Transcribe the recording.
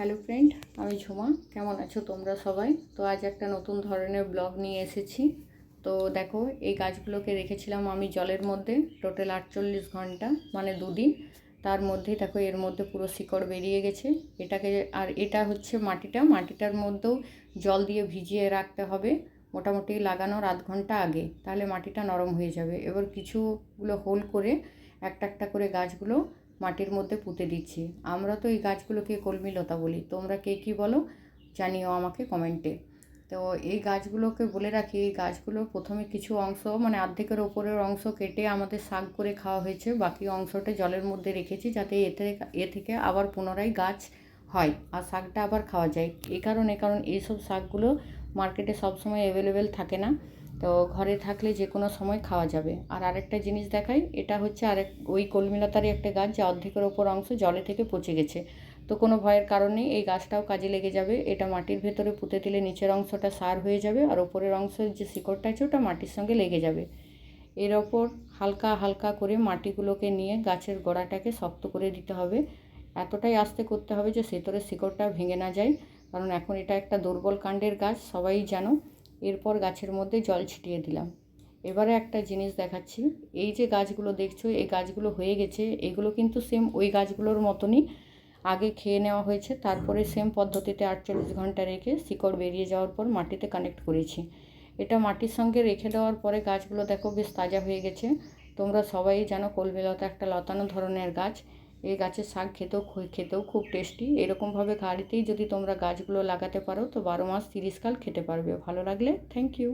Hello friend, আমি ঝুমা। কেমন আছো তোমরা সবাই? তো আজ একটা নতুন ধরনের ব্লগ নিয়ে এসেছি। তো দেখো, এই গাছগুলোকে রেখেছিলাম আমি জলের মধ্যে টোটাল 48 ঘন্টা, মানে দুদিন। তার মধ্যেই দেখো এর মধ্যে পুরো শিকড় বেরিয়ে গেছে। এটাকে আর এটা হচ্ছে মাটিটার মধ্যেও জল দিয়ে ভিজিয়ে রাখতে হবে মোটামুটি লাগানোর আধ ঘন্টা আগে, তাহলে মাটিটা নরম হয়ে যাবে। এবার কিছুগুলো হোল করে একটা একটা করে গাছগুলো মাটির মধ্যে পুঁতে দিচ্ছি। আমরা তো এই গাছগুলোকে কলমি লতা বলি, তোমরা কে কী বলো জানিও আমাকে কমেন্টে। তো এই গাছগুলোকে বলে রাখি, এই গাছগুলো প্রথমে কিছু অংশ মানে অর্ধেকের ওপরের অংশ কেটে আমাদের শাক করে খাওয়া হয়েছে, বাকি অংশটা জলের মধ্যে রেখেছি যাতে এ থেকে আবার পুনরায় গাছ হয় আর শাকটা আবার খাওয়া যায়। কারণ এইসব শাকগুলো মার্কেটে সবসময় অ্যাভেলেবেল থাকে না, তো ঘরে থাকলে যে কোনো সময় খাওয়া যাবে। আর আরেকটা জিনিস দেখাই, এটা হচ্ছে ওই কলমিলতারই একটা গাছ যা অর্ধেকের ওপর অংশ জলে থেকে পচে গেছে। তো কোনো ভয়ের কারণ নেই, এই গাছটাও কাজে লেগে যাবে। এটা মাটির ভেতরে পুঁতে দিলে নিচের অংশটা সার হয়ে যাবে আর ওপরের অংশের যে শিকড়টা আছে ওটা মাটির সঙ্গে লেগে যাবে। এর ওপর হালকা হালকা করে মাটিগুলোকে নিয়ে গাছের গোড়াটাকে শক্ত করে দিতে হবে। এতটাই আস্তে করতে হবে যে ভেতরের শিকড়টা ভেঙে না যায়, কারণ এখন এটা একটা দুর্বল কাণ্ডের গাছ, সবাই জানো। এরপর গাছের মধ্যে জল ছিটিয়ে দিলাম। এবারে একটা জিনিস দেখাচ্ছি, এই যে গাছগুলো দেখছো এই গাছগুলো হয়ে গেছে, এগুলো কিন্তু সেম ওই গাছগুলোর মতনই আগে খেয়ে নেওয়া হয়েছে, তারপরে সেম পদ্ধতিতে 48 ঘন্টা রেখে শিকড় বেরিয়ে যাওয়ার পর মাটিতে কানেক্ট করেছি। এটা মাটির সঙ্গে রেখে দেওয়ার পরে গাছগুলো দেখো বেশ তাজা হয়ে গেছে। তোমরা সবাই জানো কলমি লতা একটা লতানো ধরনের গাছ। এই গাছের শাক খেতেও খুব টেস্টি। এরকমভাবে বাড়িতেই যদি তোমরা গাছগুলো লাগাতে পারো তো 12 মাস 30 কাল খেতে পারবে। ভালো লাগলে থ্যাংক ইউ।